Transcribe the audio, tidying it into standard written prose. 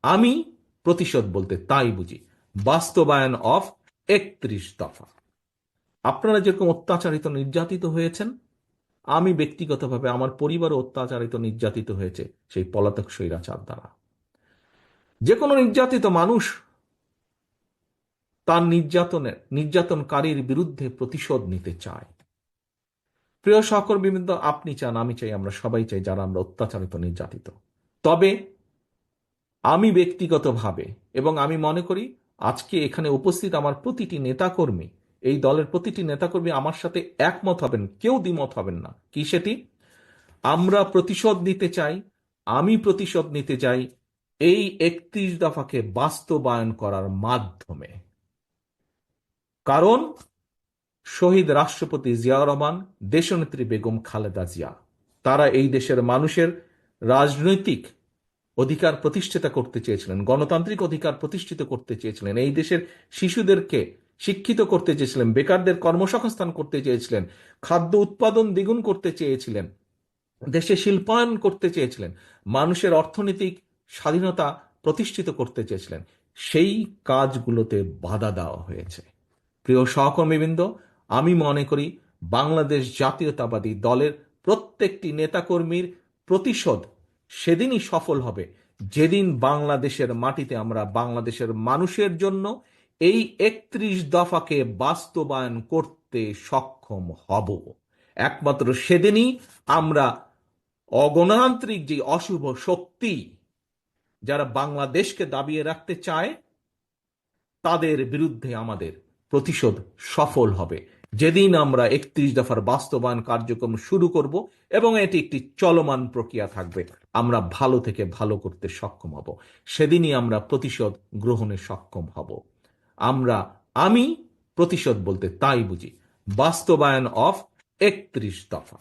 আমি প্রতিশোধ বলতে তাই বুঝি, বাস্তবায়ন অফ 31 দফা। আপনারা যেরকম অত্যাচারিত নির্যাতিত হয়েছেন, আমি ব্যক্তিগতভাবে আমার পরিবারও অত্যাচারিত নির্যাতিত হয়েছে সেই পলাতক স্বৈরাচার দ্বারা। যে কোনো নির্যাতিত মানুষ তার নির্যাতনকারীর বিরুদ্ধে প্রতিশোধ নিতে চায়। প্রিয় সহকর্মীবৃন্দ, আপনি চান, আমি চাই, আমরা সবাই চাই যারা আমরা অত্যাচারিত নির্যাতিত। তবে আমি ব্যক্তিগতভাবে, এবং আমি মনে করি আজকে এখানে উপস্থিত আমার প্রতিটি নেতাকর্মী, এই দলের প্রতিটি নেতাকর্মী আমার সাথে একমত হবেন, কেউ দ্বিমত হবেন না। কি সেটি? আমরা প্রতিশোধ নিতে চাই, আমি প্রতিশোধ নিতে চাই এই 31 দফাকে বাস্তবায়ন করার মাধ্যমে। কারণ শহীদ রাষ্ট্রপতি জিয়াউর রহমান, দেশনেত্রী বেগম খালেদা জিয়া, তারা এই দেশের মানুষের রাজনৈতিক অধিকার প্রতিষ্ঠিত করতে চেয়েছিলেন, গণতান্ত্রিক অধিকার প্রতিষ্ঠিত করতে চেয়েছিলেন, এই দেশের শিশুদেরকে শিক্ষিত করতে চেয়েছিলেন, বেকারদের কর্মসংস্থান করতে চেয়েছিলেন, খাদ্য উৎপাদন দ্বিগুণ করতে চেয়েছিলেন, দেশে শিল্পায়ন করতে চেয়েছিলেন, মানুষের অর্থনৈতিক স্বাধীনতা প্রতিষ্ঠিত করতে চেয়েছিলেন। সেই কাজগুলোতে বাধা দেওয়া হয়েছে। প্রিয় সহকর্মীবৃন্দ, আমি মনে করি বাংলাদেশ জাতীয়তাবাদী দলের প্রত্যেকটি নেতাকর্মীর প্রতিশোধ সেদিনই সফল হবে যেদিন বাংলাদেশের মাটিতে আমরা বাংলাদেশের মানুষের জন্য এই 31 দফাকে বাস্তবায়ন করতে সক্ষম হব। একমাত্র সেদিনই আমরা অগণতান্ত্রিক যে অশুভ শক্তি যারা বাংলাদেশকে দাবিয়ে রাখতে চায় তাদের বিরুদ্ধে আমাদের প্রতিশোধ সফল হবে। যেদিন আমরা 31 দফার বাস্তবায়ন কার্যক্রম শুরু করব, এবং এটি একটি চলমান প্রক্রিয়া থাকবে, আমরা ভালো থেকে ভালো করতে সক্ষম হব, সেদিনই আমরা প্রতিশোধ গ্রহণে সক্ষম হব। আমি প্রতিশোধ বলতে তাই বুঝি, বাস্তবায়ন অফ 31 দফা।